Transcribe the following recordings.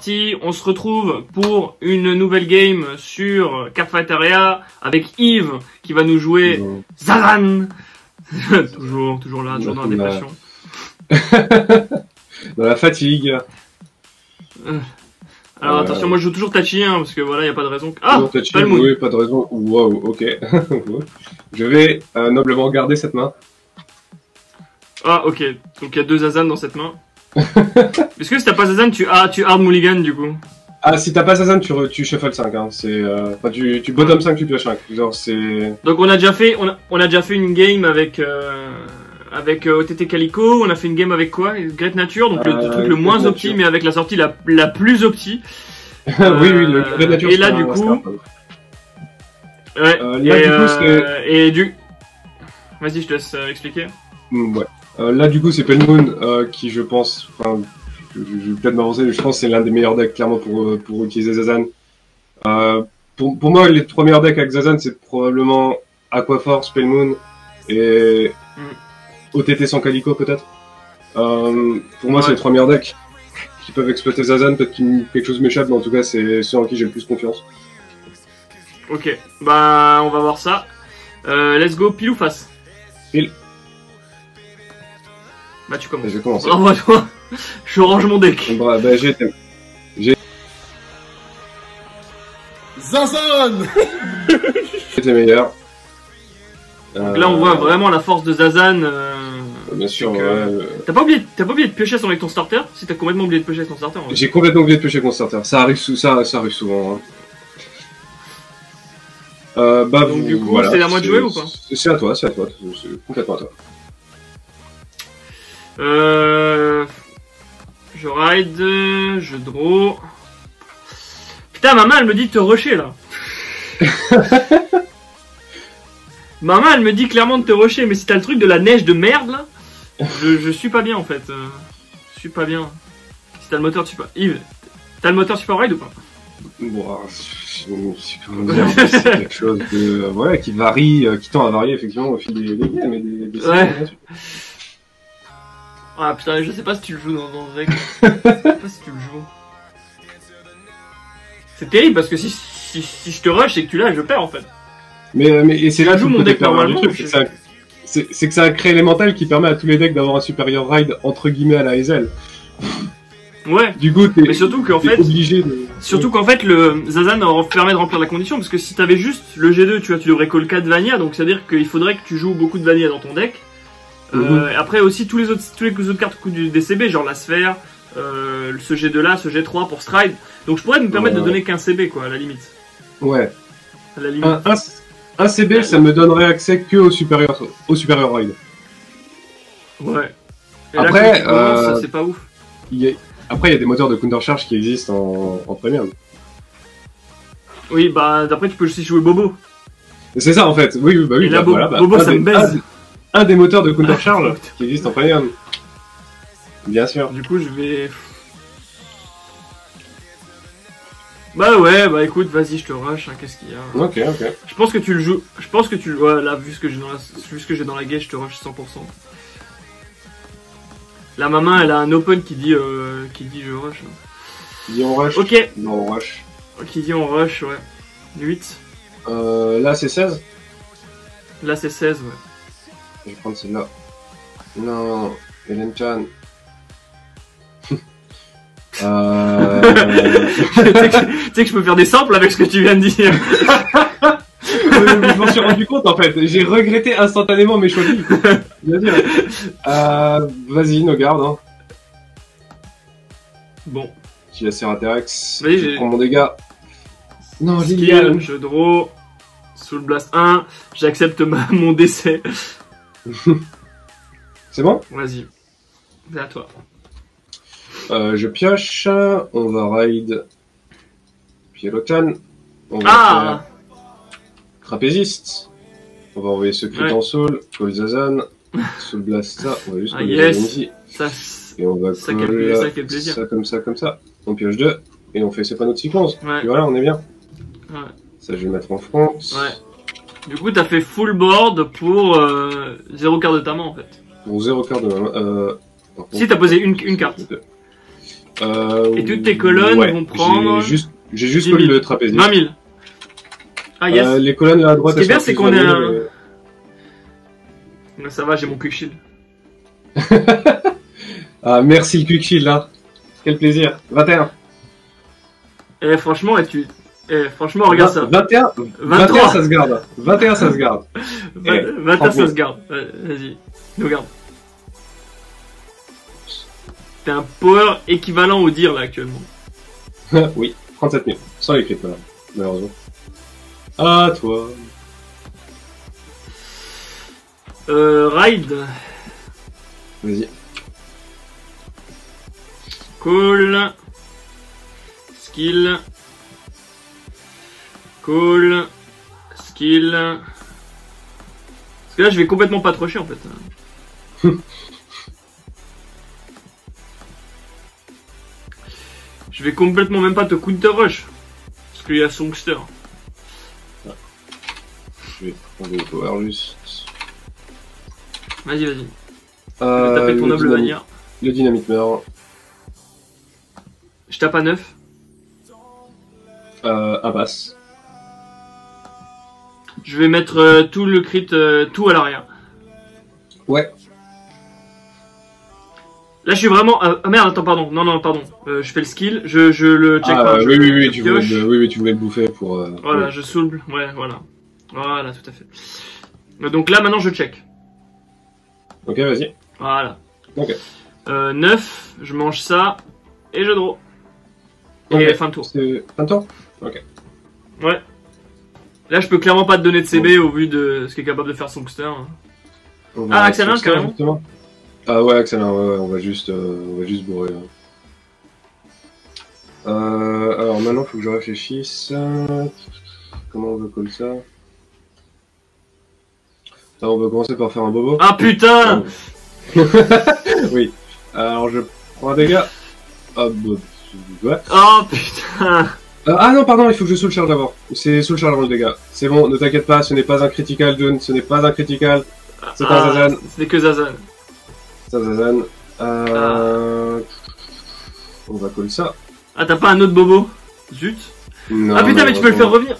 parti. On se retrouve pour une nouvelle game sur Cafeteria avec Yves qui va nous jouer Zazan. toujours là, toujours dans la dépression. Dans la fatigue. Alors attention, moi je joue toujours Tachi, hein, parce que voilà, y a pas de raison. Ah, non, Tachi, oui, pas de raison. Wow, ok. Je vais noblement garder cette main. Ah, ok. Donc il y a 2 Zazan dans cette main. Est-ce que si t'as pas Zazan, tu hard mulligan du coup? Ah, si t'as pas Zazan, tu shuffle 5. Hein. C'est, enfin, tu bottom 5, tu pioches 5. Genre, c'est... Donc on a déjà fait une game avec OTT Calico, on a fait une game avec quoi? Great Nature, donc le truc le moins opti, mais avec la sortie la plus opti. Oui, le Great Nature. Et là du coup... Ouais, Vas-y, je te laisse expliquer. Ouais. Là, du coup, c'est Pelmoon qui, je pense... Enfin, je vais peut-être m'avancer, mais je pense que c'est l'un des meilleurs decks, clairement, pour utiliser Zazan. Pour moi, les 3 meilleurs decks avec Zazan, c'est probablement Aquaforce, Pelmoon et... OTT sans Calico peut-être. Pour moi, c'est les 3 meilleurs decks qui peuvent exploiter Zazan. Peut-être quelque chose m'échappe, mais en tout cas, c'est ceux en qui j'ai le plus confiance. Ok, bah on va voir ça. Let's go, pile ou face? Pile. Bah tu commences. Je vais commencer. Bravo à toi. Je range mon deck. Bah, j'ai... Zazan. J'étais meilleur. Donc là on voit vraiment la force de Zazan. Bien sûr, T'as pas oublié de piocher avec ton starter? Si t'as complètement oublié de piocher avec ton starter. J'ai complètement oublié de piocher avec mon starter. Ça arrive souvent. Hein. Donc du coup, voilà, c'est à moi de jouer ou pas? C'est à toi, c'est complètement à toi. Je ride, je draw. Putain, ma main elle me dit de te rusher là. Ma main elle me dit clairement de te rusher, mais si t'as le truc de la neige de merde là, je suis pas bien en fait. Je suis pas bien. Si t'as le moteur super... Yves, t'as le moteur super ride ou pas? Bon, c'est quelque chose de, ouais, qui varie, qui tend à varier effectivement au fil des games et des ouais. Ah putain, je sais pas si tu le joues dans ce deck. Je sais pas si tu le joues. C'est terrible parce que si je te rush et que tu l'as, je perds en fait. Mais c'est là tout mon deck normalement. C'est que c'est un cré élémental qui permet à tous les decks d'avoir un supérieur ride entre guillemets à la Hazel. Ouais. Du coup, mais surtout qu'en fait, obligé de... Surtout qu'en fait, le Zazan permet de remplir la condition parce que si t'avais juste le G2, tu devrais call 4 Vanilla, donc c'est à dire qu'il faudrait que tu joues beaucoup de Vanilla dans ton deck. Après aussi toutes les autres cartes du DCB, genre la sphère, ce G2 là, ce G3 pour stride. Donc je pourrais me permettre de donner qu'un CB quoi, à la limite. Ouais. À la limite. Un CB, ça me donnerait accès que au supérieur ride. Ouais. Et après, là, c'est pas ouf. Après, il y a des moteurs de countercharge qui existent en premium. Oui, bah d'après tu peux aussi jouer Bobo. C'est ça en fait. Oui. Et là, Bobo ça me baise. Un des moteurs de countercharge qui existent en premium. Bien sûr. Du coup, je vais... Bah ouais, bah écoute, vas-y, je te rush, hein, qu'est-ce qu'il y a? Ok. Je pense que tu le joues... Ouais, là, vu ce que j'ai dans la game, je te rush 100%. Là, ma main, elle a un open qui dit je rush. Qui dit on rush? Ok. Non, on rush. Qui dit on rush, ouais. 8. Là, c'est 16? Là, c'est 16, ouais. Je vais prendre celle-là. Non, Hélène Chan. Tu sais que je peux faire des samples avec ce que tu viens de dire. Je m'en suis rendu compte en fait. J'ai regretté instantanément mes choix de vie. Bien dire. Vas-y, no garde. Hein. Bon. J'ai la Ceraterex. Oui, je prends mon dégât. Non, Liliane. Je draw. Soul Blast 1. J'accepte mon décès. C'est bon? Vas-y. C'est à toi. Je pioche. On va ride. Pierrotan. On va faire Trapéziste. On va envoyer Secret en Soul. Call Zazan. Soul Blast ça. On va juste coller Zazan ici. Et on va coller ça comme ça. On pioche 2. Et on fait ses panneaux de cyclone. Et voilà, on est bien. Ouais. Ça, je vais mettre en front. Ouais. Du coup, t'as fait full board pour 0 carte de ta main en fait. Pour 0 carte de ma main. Si, t'as posé une carte. Et toutes tes colonnes ouais, vont prendre... J'ai juste 10 000. le trapéziste. 20 000. Ah yes. Les colonnes là à droite, Ce qui est bien, c'est qu'on est un... mais- Ça va, j'ai mon quick shield. Ah, merci le quick shield là. Quel plaisir. 21. Eh franchement, franchement, regarde ça. 21, 21 ça se garde. 21 ça se garde. 21 ça se garde. Vas-y, nous regarde. T'es un power équivalent au dire là actuellement. Oui, 37 000. Sans les crits, voilà, malheureusement. À toi. Ride. Vas-y. Call. Skill. Call. Skill. Parce que là, je vais complètement pas trop chier en fait. Je vais complètement même pas te counter rush. Parce qu'il y a Songster. Je vais prendre le power juste. Vas-y, vas-y. Je vais taper ton noble Vanir. Le dynamite meurt. Je tape à 9. À basse. Je vais mettre tout le crit, tout à l'arrière. Ouais. Là, je suis vraiment. Ah merde, attends, pardon. Non, pardon. Je fais le skill. Je le check pas. Oui, tu voulais le bouffer pour. Voilà, ouais. je soulble. Ouais, voilà. Voilà, tout à fait. Donc là, maintenant, je check. Ok, vas-y. Voilà. Ok. 9, je mange ça. Et je draw. Et Ok. fin de tour. C'est fin de tour. Ok. Ouais. Là, je peux clairement pas te donner de CB au vu de ce qu'est capable de faire Songster. Ah, Axelin, carrément. Justement. Ah ouais, Axelin, ouais, on va juste bourrer. Alors maintenant, faut que je réfléchisse. Comment on veut coller ça? Ah, on va commencer par faire un bobo. Ah putain. Oui. Alors je prends un dégât. Ah bah, ouais. Oh putain. Ah non, pardon, il faut que je soul charge d'abord. C'est soul charge avant le dégât. C'est bon, ne t'inquiète pas, ce n'est pas un critical, Dune, ce n'est pas un critical. C'est un Zazan. Ce n'est que Zazan. C'est un Zazan. On va coller ça. Ah, t'as pas un autre bobo? Zut. Non, Ah putain, mais tu peux le faire revenir. revenir.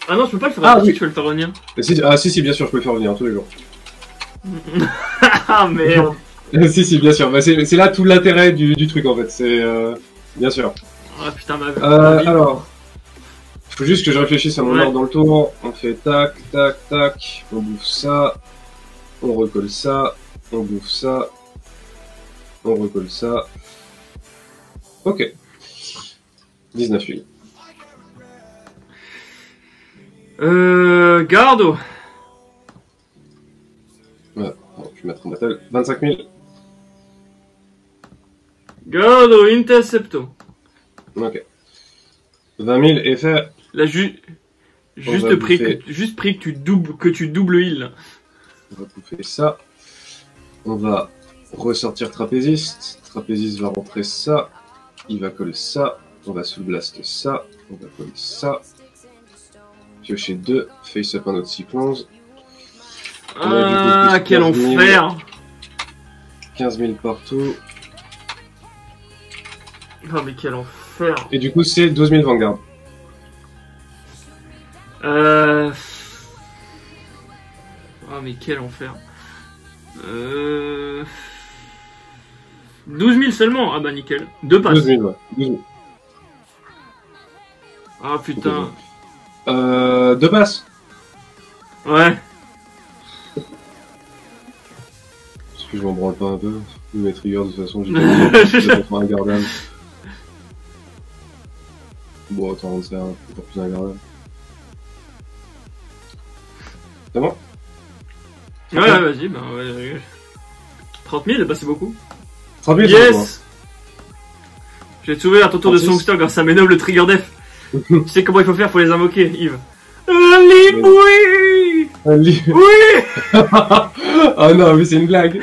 Ah non, je peux pas le faire Ah, revenir. oui. Tu peux le faire revenir. Si, bien sûr, je peux le faire revenir tous les jours. Ah merde. si, bien sûr. Bah, c'est là tout l'intérêt du truc en fait. C'est bien sûr. Ah putain, ma vie. Alors, faut juste que je réfléchisse à mon Ouais. ordre dans le tour. On fait tac, tac, tac. On bouffe ça. On recolle ça. On bouffe ça. On recolle ça. Ok. 19 000. Gardo. Voilà. Bon, je vais mettre en battle. 25 000. Gardo Intercepto. Ok. 20 000 effet. Là, On juste va pris bouffer. que tu doubles heal. On va bouffer ça. On va ressortir trapéziste. Trapéziste va rentrer ça. Il va coller ça. On va soul blast ça. On va coller ça. Piocher 2. Face up un autre cyclone. Ah, plus quel 15 000. enfer. 15 000 partout. Oh, mais quel enfer. Et du coup, c'est 12 000 Vanguard. Oh, mais quel enfer. 12 000 seulement. Ah bah nickel. 2 passes. 12 000, ouais. 12 000. Ah putain. 2 passes. Ouais. Parce que je m'en branle pas un peu. Mes triggers, de toute façon, j'ai pas mis un Garden. Bon, attends, on sait encore plus un Garden. C'est bon? Ouais, vas-y, bah ouais. 30 000, bah c'est beaucoup. 30 000, c'est bon, hein. Yes. J'ai sauvé à ton tour de 36. Songster grâce à mes nobles Trigger Def. Tu sais comment il faut faire pour les invoquer, Yves. Oui. Oui. Oh non, mais c'est une blague.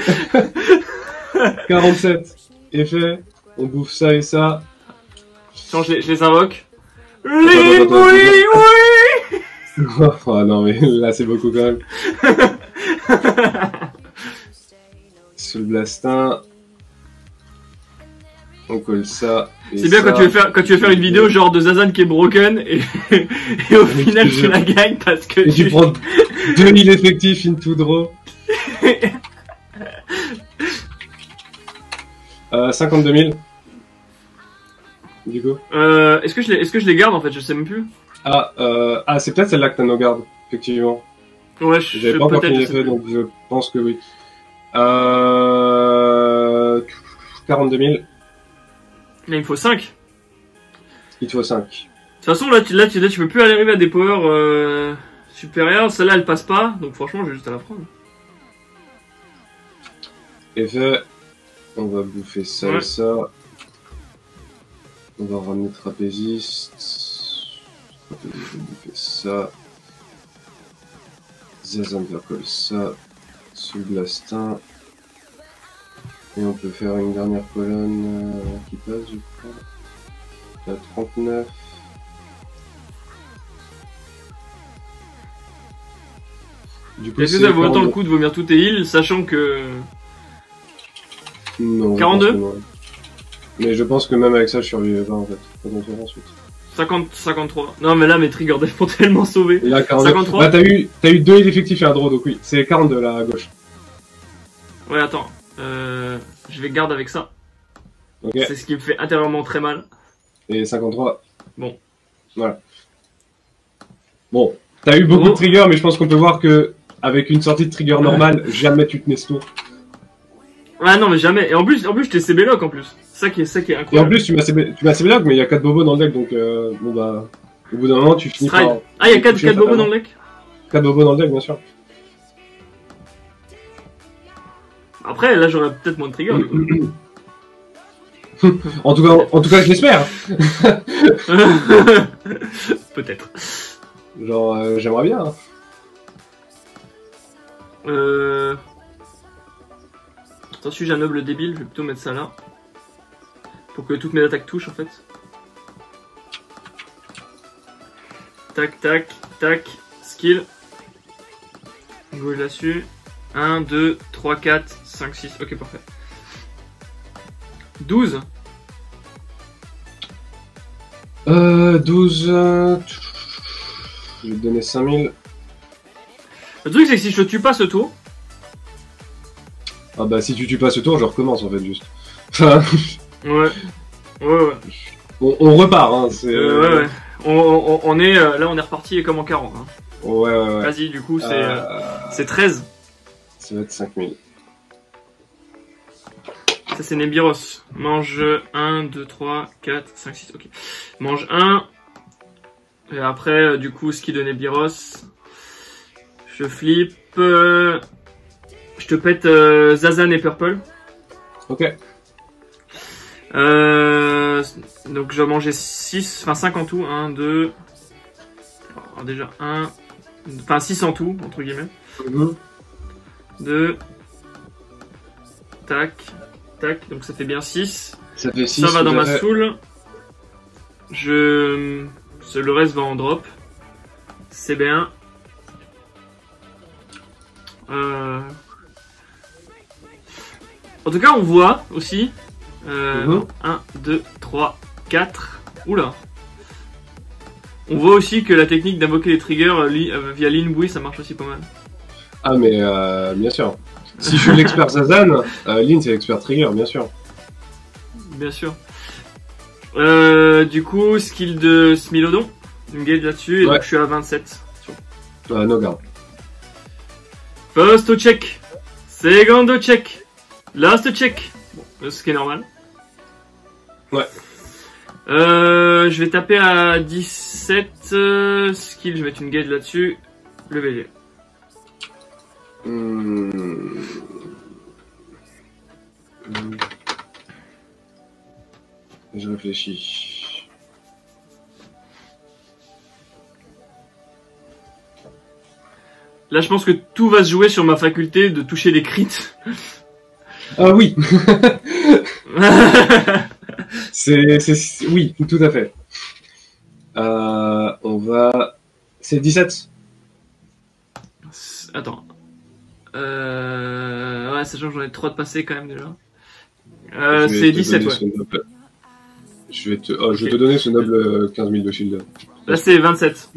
47. Effet. On bouffe ça et ça. Tiens, je les invoque. attends. Oui. Oh non, mais là, c'est beaucoup quand même. Soul Blastin. On colle ça. C'est bien ça. quand tu veux faire une vidéo genre de Zazan qui est broken et, et au final tu la gagnes parce que Et tu prends 2000 effectifs into draw. 52 000. Du coup. Est-ce que je les garde en fait? Je sais même plus. C'est peut-être celle-là que t'as nos gardes, effectivement. Ouais, J'avais pas encore fini les faits, donc je pense que oui. 42 000. Là, il me faut 5. Il te faut 5. De toute façon, là, tu peux plus arriver à des powers supérieurs. Celle-là, elle passe pas. Donc, franchement, j'ai juste à la prendre. Effet. On va bouffer ça Ouais. et ça. On va ramener trapéziste. Trapéziste, on va bouffer ça. Zazan va coller ça. Sous Blastin. Et on peut faire une dernière colonne qui passe, je crois. La 39. Du coup, Est-ce que ça vaut autant 42. le coup de vomir tous tes heals, sachant que... Non, 42? je pense que non. Mais je pense que même avec ça, je survivrai pas en fait. Attention ensuite. 53. Non, mais là, mes trigger death m'ont tellement sauvé. Et là, 42. 53. Là, t'as eu 2 heals effectifs et un draw, donc oui. C'est 42 là à gauche. Ouais, attends. Je vais garder avec ça. Ok. C'est ce qui me fait intérieurement très mal. Et 53. Bon. Voilà. Bon. T'as eu beaucoup de triggers, mais je pense qu'on peut voir que avec une sortie de trigger normale, jamais tu tenais ce tour. Ah non, mais jamais. Et en plus je t'ai CB lock en plus. Ça qui est incroyable. Et en plus, tu m'as CB lock, mais il y a 4 bobos dans le deck, donc bon bah. Au bout d'un moment, tu finis Stride. par. Ah, il y a 4 bobos dans le deck? 4 bobos dans le deck, bien sûr. Après, là, j'aurais peut-être moins de trigger. Du coup. En tout cas, je l'espère. Peut-être. Genre, j'aimerais bien. Hein. Attention, j'ai un noble débile, je vais plutôt mettre ça là. Pour que toutes mes attaques touchent en fait. Tac, tac, tac. Skill. Gauche là-dessus. 1, 2, 3, 4, 5, 6. Ok, parfait. 12. 12. Je vais te donner 5000. Le truc, c'est que si je te tue pas ce tour. Ah bah, si tu tues pas ce tour, je recommence en fait, juste. Ouais. Ouais. on repart, hein. C'est. Ouais. On est là, on est reparti comme en 40. Hein. Ouais. Vas-y, du coup, c'est 13. Ça va être 5000. Ça, c'est Nebiros. Mange 1, 2, 3, 4, 5, 6. Ok. Mange 1. Et après, du coup, ski de Nebiros. Je flippe. Je te pète Zazan et Purple. Ok. Donc, je vais manger 6, enfin 5 en tout. 1, 2. Alors, déjà 1. Enfin 6 en tout, entre guillemets. 2. Tac. Tac. Donc, ça fait bien 6. Ça fait 6. Ça va dans ma soul. Le reste va en drop. C'est bien. En tout cas, on voit aussi. 1, 2, 3, 4. Oula. On voit aussi que la technique d'invoquer les triggers via Linbui, ça marche aussi pas mal. Ah, mais bien sûr. Si je suis l'expert Zazan, Lin c'est l'expert trigger, bien sûr. Bien sûr. Du coup, skill de Smilodon. Une gauge là-dessus, et donc je suis à 27. No guard. First check. Second check. Last check. Bon, ce qui est normal. Ouais. Je vais taper à 17. Skill, je vais mettre une gauge là-dessus. Le VG. Je réfléchis. Là, je pense que tout va se jouer sur ma faculté de toucher des crits. Ah oui. Oui, tout à fait. On va. C'est 17. Attends. Ouais, sachant que j'en ai 3 de passé quand même déjà. C'est 17, ouais. Je vais te donner ce noble 15 000 de shield. Là, c'est 27.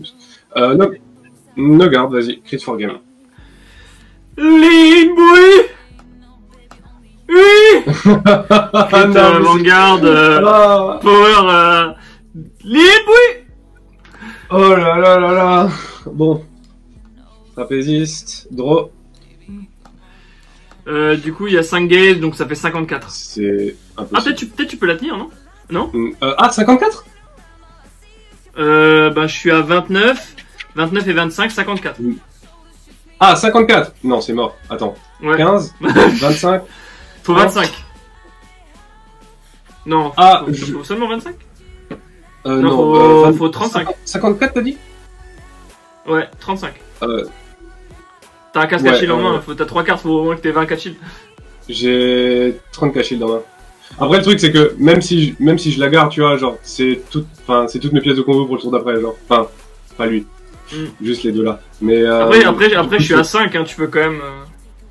No guard, vas-y, crit for game. Lean boy. Oui. Crit Non, mais Vanguard, Ah. Power, Lean boy. Oh là là là là. Bon. Trapéziste, draw. Du coup, il y a 5 gaze, donc ça fait 54. C'est Ah, impossible. peut-être tu peux la tenir, non? Non? 54? Bah, je suis à 29 et 25, 54. Ah, 54. Non, c'est mort. Attends. Ouais. 15, 25. Faut 25. Non, Ah, faut seulement 25? Non, faut 35. 54, t'as dit? Ouais, 35. Euh, T'as un casque ouais, à shield en main, t'as 3 cartes, faut au moins que t'aies 20 4 shield. J'ai 30 shield en main. Après, le truc, c'est que même si je la garde, tu vois, genre, c'est toutes mes pièces de combo pour le tour d'après, genre. Enfin, pas lui. Juste les deux là. Mais, Après, je suis à 5, hein, tu peux quand même.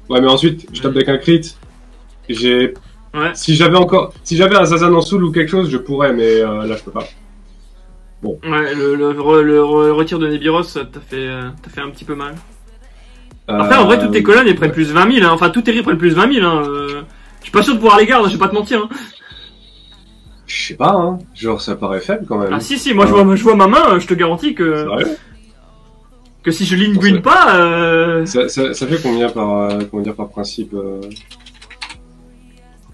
Ouais, mais ensuite, je tape avec un crit. J'ai. Ouais. Si j'avais un Zazan en soul ou quelque chose, je pourrais, mais là, je peux pas. Bon. Ouais, le retir de Nebiros, t'as fait un petit peu mal. Après, en vrai, toutes tes colonnes, elles prennent plus 20 000, hein. Enfin, tous tes riz prennent plus 20 000, hein. Je suis pas sûr de pouvoir les garder, je vais pas te mentir, hein. Je sais pas, hein. Genre, ça paraît faible quand même. Ah, si, moi, je vois ma main, je te garantis que. Sérieux? Que si je lean green pas, Ça fait combien par principe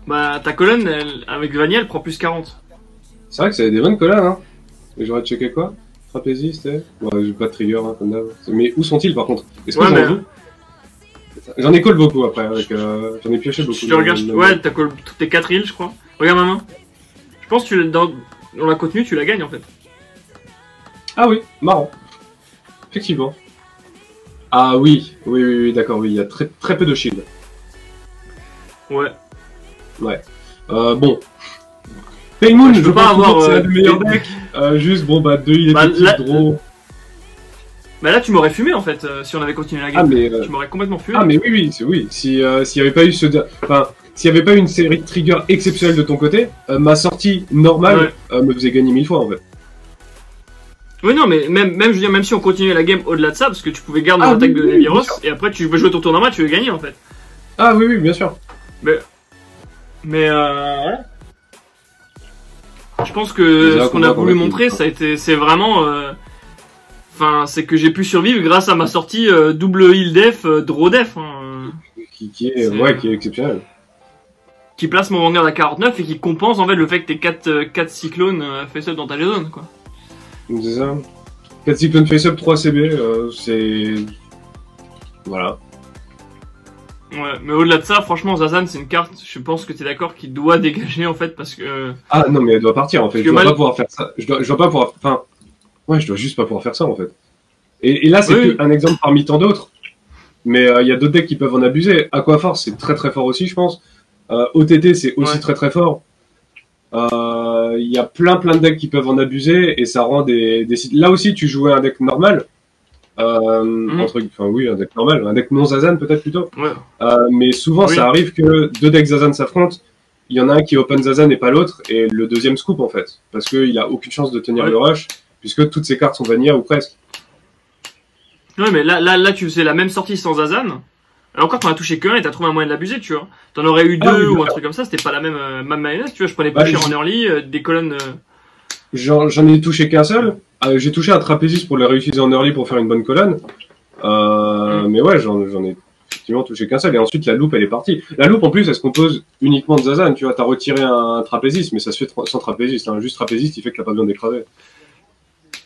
Bah, ta colonne, avec Vanilla, elle prend plus 40. C'est vrai que c'est des bonnes colonnes, hein. Et j'aurais checké quoi? Trapéziste, ouais, j'ai pas de trigger, hein, comme d'hab. Mais où sont-ils par contre? Est-ce que Ouais, j'en joue? J'en ai call beaucoup après, avec, j'en ai pioché beaucoup. Tu regardes, ouais, t'as call toutes tes 4 heals, je crois. Regarde ma main. Je pense que dans la contenu, tu la gagnes en fait. Ah oui, marrant. Effectivement. Ah oui, d'accord, oui, il y a très peu de shield. Ouais. Ouais. Bon. Pale Moon, je peux pas pense avoir, que c'est le meilleur deck. Juste, bon, bah, 2 il est draw. Bah là, tu m'aurais fumé en fait, si on avait continué la game. Ah, mais, tu m'aurais complètement fumé. Ah, mais oui. S'il y avait pas eu s'il y avait pas eu une série de triggers exceptionnelle de ton côté, ma sortie normale me faisait gagner 1000 fois en fait. Oui, non, mais même, je veux dire, même si on continuait la game au-delà de ça, parce que tu pouvais garder l'attaque de Nebiros, et après tu peux jouer ton tour normal, tu veux gagner en fait. Ah oui, bien sûr. Mais voilà. Je pense que ce qu'on a voulu montrer, c'est vraiment, enfin, c'est que j'ai pu survivre grâce à ma sortie double heal def, draw def. Hein. Qui est exceptionnel. Qui place mon Vanguard à 49 et qui compense en fait le fait que t'aies 4 cyclones face-up dans ta zone, quoi. C'est ça. 4 cyclones face-up, 3 CB, c'est... Voilà. Ouais, mais au-delà de ça, franchement, Zazan, c'est une carte, je pense que t'es d'accord, qui doit dégager en fait parce que. Ah non, mais elle doit partir en fait. Je dois pas pouvoir faire ça. Je dois pas pouvoir. Enfin, ouais, je dois juste pas pouvoir faire ça en fait. Et là, c'est un exemple parmi tant d'autres. Mais il y a d'autres decks qui peuvent en abuser. Aquaforce, c'est très fort aussi, je pense. OTT, c'est aussi très fort. Il y a plein de decks qui peuvent en abuser et ça rend des. Là aussi, tu jouais un deck normal. Un deck normal, un deck non Zazan peut-être plutôt. Ouais. Mais souvent, ça arrive que deux decks Zazan s'affrontent. Il y en a un qui open Zazan et pas l'autre, et le deuxième scoop en fait, parce qu'il a aucune chance de tenir le rush, puisque toutes ses cartes sont vanilla ou presque. Ouais, mais là, tu faisais la même sortie sans Zazan. Alors encore, t'en as touché qu'un et t'as trouvé un moyen de l'abuser, tu vois. T'en aurais eu deux ou un truc comme ça, c'était pas la même mayonnaise, tu vois. Je prenais plus cher en early, des colonnes. J'en ai touché qu'un seul. J'ai touché un trapéziste pour le réutiliser en early pour faire une bonne colonne. Mais ouais, j'en ai effectivement touché qu'un seul. Et ensuite, la loupe, elle est partie. La loupe, en plus, elle se compose uniquement de Zazan. Tu vois, t'as retiré un trapéziste, mais ça se fait sans trapéziste. Hein. Juste trapéziste, il fait que t'as pas besoin d'écraser.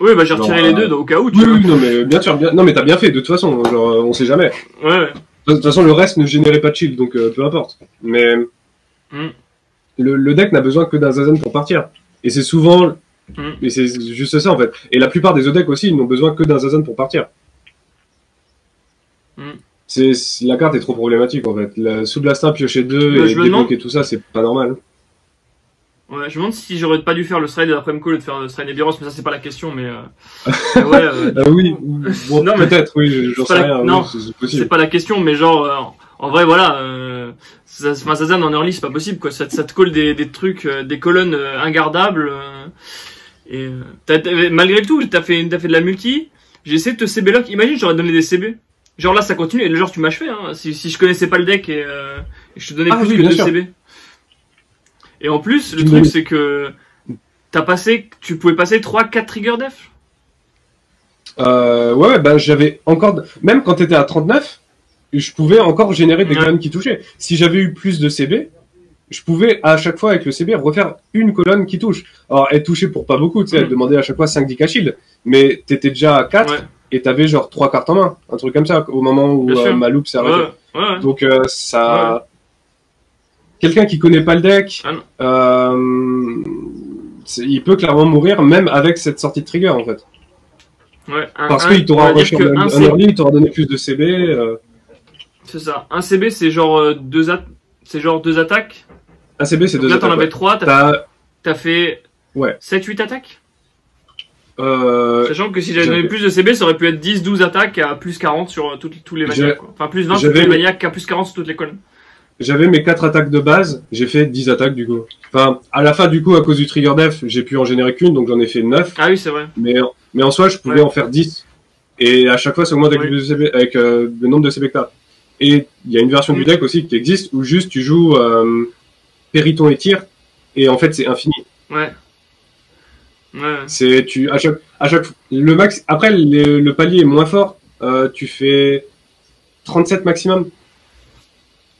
Oui, bah j'ai retiré les deux au cas où. Oui, non, mais bien sûr, non, mais t'as bien fait. De toute façon, genre, on sait jamais. Ouais. De toute façon, le reste ne générait pas de shield, donc peu importe. Mais le deck n'a besoin que d'un Zazan pour partir. Et c'est souvent... Et c'est juste ça, en fait. Et la plupart des decks aussi, ils n'ont besoin que d'un Zazan pour partir. La carte est trop problématique, en fait. Sous Blastin, piocher 2 et débloquer tout ça, c'est pas normal. Ouais, je me demande si j'aurais pas dû faire le stride d'après-Mko au lieu de faire le stride Nebiros, mais ça c'est pas la question, mais ouais. Oui, bon, non, peut-être, oui, j'en sais rien. Non, c'est possible. C'est pas la question, mais genre, en vrai, voilà, enfin, Zazan en early, c'est pas possible, quoi. Ça te colle des trucs, des colonnes ingardables. Malgré tout, t'as fait de la multi. J'ai essayé de te CB lock. Imagine, j'aurais donné des CB. Genre là, ça continue, et le genre, tu m'acheves, hein. Si je connaissais pas le deck et je te donnais plus que 2 CB. Et en plus, le truc, c'est que tu pouvais passer 3-4 trigger def. Ouais, bah j'avais encore, même quand t'étais à 39, je pouvais encore générer des colonnes qui touchaient. Si j'avais eu plus de CB, je pouvais à chaque fois avec le CB refaire une colonne qui touche. Alors elle touchait pour pas beaucoup, tu sais, elle demandait à chaque fois 5 10 shield, mais t'étais déjà à 4 et t'avais genre 3 cartes en main, un truc comme ça, au moment où ma loupe s'est arrêtée. Donc ça... Quelqu'un qui connaît pas le deck, il peut clairement mourir même avec cette sortie de trigger en fait. Parce qu'il t'aura un early, il t'aura donné plus de CB. C'est ça. Un CB, c'est genre 2 attaques. Un CB, c'est 2 attaques. Là, t'en avais 3, t'as fait 7-8 attaques. Sachant que si j'avais donné plus de CB, ça aurait pu être 10-12 attaques à plus 40 sur tous les maniacs. Enfin, plus 20 sur tous les maniacs, à plus 40 sur toutes les colonnes. J'avais mes 4 attaques de base, j'ai fait 10 attaques du coup. Enfin, à la fin du coup, à cause du trigger def, j'ai pu en générer qu'une, donc j'en ai fait 9. Ah oui, c'est vrai. Mais en soi, je pouvais en faire 10. Et à chaque fois, ça augmente avec, le nombre de CB que t'as. Et il y a une version du deck aussi qui existe, où juste tu joues Périton et Tir, et en fait c'est infini. C'est, à chaque le max, après le palier est moins fort, tu fais 37 maximum.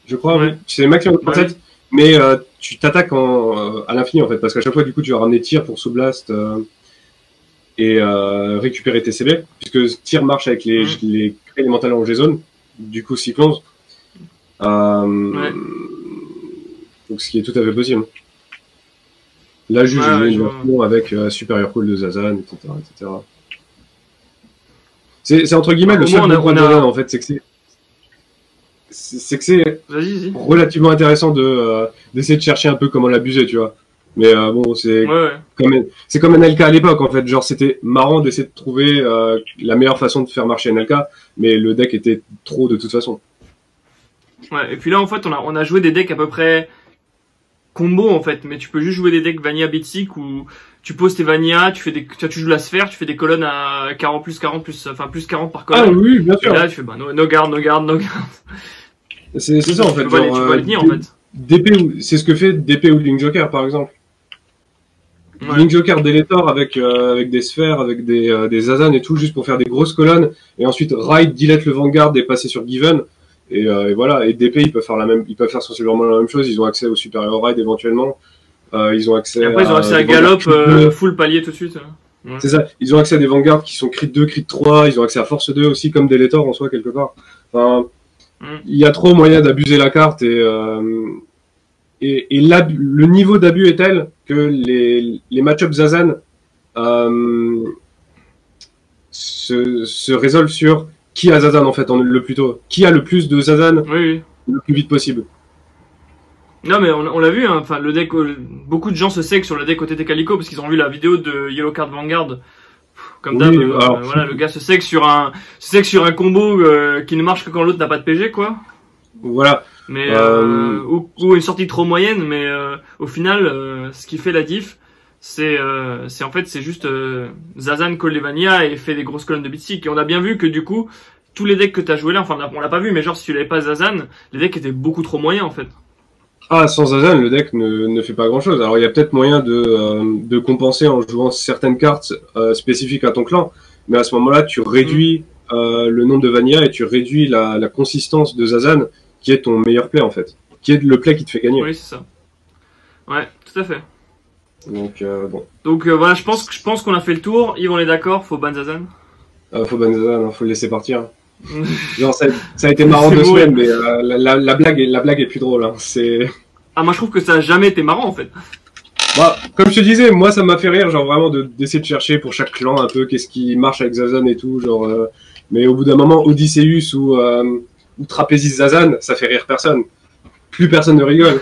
Je crois, c'est maximum 37, mais tu t'attaques à l'infini en fait, parce qu'à chaque fois du coup tu vas ramener Tir pour sous blast et récupérer tes CB, puisque Tir marche avec les élémentales en G-Zone, du coup Cyclones. Donc ce qui est tout à fait possible. Là juste j'ai une version avec Superior Call de Zazan, etc. C'est entre guillemets le seul point de Zazan en fait, c'est que c'est relativement intéressant d'essayer de chercher un peu comment l'abuser, tu vois. Mais bon, c'est comme NLK à l'époque, en fait. Genre, c'était marrant d'essayer de trouver la meilleure façon de faire marcher NLK, mais le deck était trop de toute façon. Et puis là, en fait, on a joué des decks à peu près combo, en fait. Mais tu peux juste jouer des decks Vanilla Basic où tu poses tes Vanilla, tu joues la sphère, tu fais des colonnes à 40 plus 40 enfin plus 40 par colonne. Ah oui, bien sûr. Et là, tu fais no guard. C'est ça, en fait. Tu peux pas les tenir, en fait. C'est ce que fait DP ou Link Joker, par exemple. Link Joker Deletor avec des sphères, avec des Zazan et tout, juste pour faire des grosses colonnes, et ensuite Ride, Delete le Vanguard et passer sur Given, et voilà. Et DP, ils peuvent faire sensiblement la même chose, ils ont accès au Superior Ride éventuellement, ils ont accès après, ils ont accès à Gallop, full palier tout de suite. C'est ça, ils ont accès à des Vanguards qui sont crit 2, crit 3, ils ont accès à Force 2 aussi, comme Deletor en soi, quelque part. Enfin, il y a trop moyen d'abuser la carte, et le niveau d'abus est tel que les match-ups Zazan se résolvent sur qui a Zazan en fait le plus tôt. Qui a le plus de Zazan le plus vite possible. Non mais on l'a vu, hein, enfin le deck, beaucoup de gens se sèquent sur le deck OTT Calico parce qu'ils ont vu la vidéo de Yellow Card Vanguard. Comme d'hab, voilà, le gars se sèque sur un combo qui ne marche que quand l'autre n'a pas de PG, quoi. Voilà. Mais ou une sortie trop moyenne, mais au final, ce qui fait la diff, c'est en fait c'est juste Zazan colle les Vanilla et fait des grosses colonnes de Bitsy. Et on a bien vu que du coup, tous les decks que t'as joué là, enfin on l'a pas vu, mais genre si tu l'avais pas Zazan, les decks étaient beaucoup trop moyens en fait. Ah, sans Zazan, le deck ne fait pas grand chose. Alors il y a peut-être moyen de compenser en jouant certaines cartes spécifiques à ton clan, mais à ce moment-là, tu réduis le nombre de Vanilla et tu réduis la consistance de Zazan, qui est ton meilleur play en fait, qui est le play qui te fait gagner. Oui, c'est ça. Ouais, tout à fait. Donc bon. Donc voilà, je pense qu'on a fait le tour. Yves, on est d'accord, faut ban Zazan. Faut ban Zazan, faut le laisser partir. Genre ça a été marrant 2 semaines, mais la blague est plus drôle. Hein. Ah, moi je trouve que ça a jamais été marrant en fait. Bah, comme je te disais, moi ça m'a fait rire, genre vraiment d'essayer de chercher pour chaque clan un peu qu'est-ce qui marche avec Zazan et tout, genre. Mais au bout d'un moment, Odysseus ou Trapézis Zazan, ça fait rire personne. Plus personne ne rigole.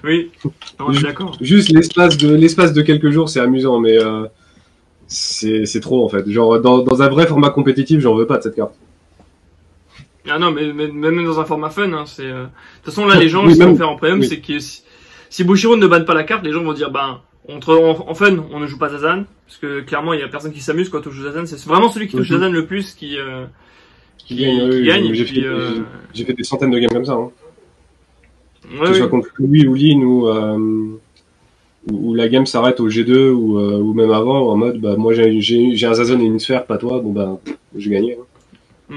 Oui, non, je suis d'accord. Juste l'espace de quelques jours, c'est amusant, mais c'est trop en fait. Genre dans un vrai format compétitif, j'en veux pas de cette carte. Ah non, mais même dans un format fun, hein, c'est... De toute façon, là, les gens, Oui, ce qu'ils même- vont faire en premium, oui. c'est que si Bushiroad ne banne pas la carte, les gens vont dire, ben, en fun, on ne joue pas Zazan, parce que clairement, il y a personne qui s'amuse quand on joue Zazan. C'est vraiment celui qui touche Mhm. Zazan le plus qui Gagne, oui, gagne. mais Et j'ai puis, j'ai fait des centaines de games comme ça, hein. ouais, Que ce oui. soit contre lui ou Lin où la game s'arrête au G2 ou même avant, en mode, bah, moi j'ai un Zazan et une sphère, pas toi, bon bah, j'ai gagné, hein.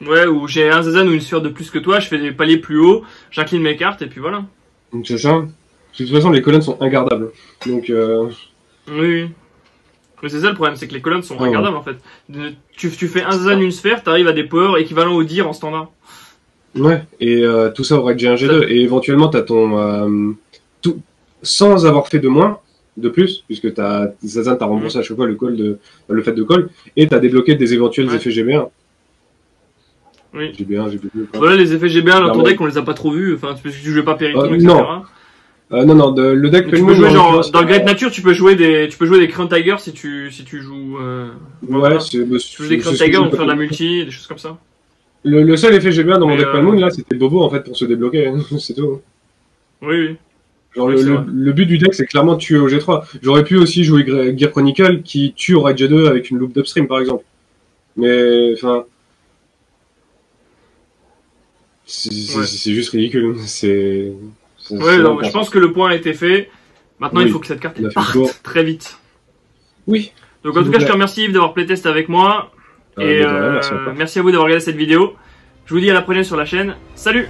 Ouais, ou j'ai un Zazan ou une sphère de plus que toi, je fais des paliers plus hauts, j'incline mes cartes, et puis voilà. Donc c'est ça. De toute façon, les colonnes sont ingardables. Donc, Oui, oui. Mais c'est ça le problème, c'est que les colonnes sont Ah ouais. regardables en fait. Tu fais un Zazan, une sphère, t'arrives à des powers équivalents au dir en standard. ouais. Et tout ça aurait G1, G2. Et éventuellement, t'as ton... tout, sans avoir fait de moins, de plus, puisque Zazan t'a remboursé à chaque fois le fait de call, et t'as débloqué des éventuels Ouais. effets GB1. Oui. GB1, GB2, quoi. Voilà, les effets GB1 dans ton Clairement. deck, on les a pas trop vus, enfin, parce que tu jouais pas Périton, etc. non. Non, le deck Mais tu Pelmoon, peux jouer en genre, l'occurrence, dans le Great Nature, tu peux jouer des Crown Tiger si tu joues, Ouais, tu joues des Crown c'est ce que Tiger, on j'ai peut faire de la pas- multi, des choses comme ça. Le seul effet GB1 dans mon Mais, deck Pelmoon, là, c'était Bobo, en fait, pour se débloquer. C'est tout. Oui, oui. Genre, Oui, c'est vrai. le but du deck, c'est clairement de tuer au G3. J'aurais pu aussi jouer Gear Chronicle qui tue au Raid G2 avec une loop d'upstream, par exemple. Mais, enfin. Ouais. C'est juste ridicule. Ouais, non, je pense que le point a été fait. Maintenant, il Oui. faut que cette carte On a elle fait le parte tour. très vite. Oui. Donc, S'il en tout vous cas, je plaît. te remercie Yves d'avoir playtest avec moi. Et Mais de rien, merci encore. merci à vous d'avoir regardé cette vidéo. Je vous dis à la prochaine sur la chaîne. Salut!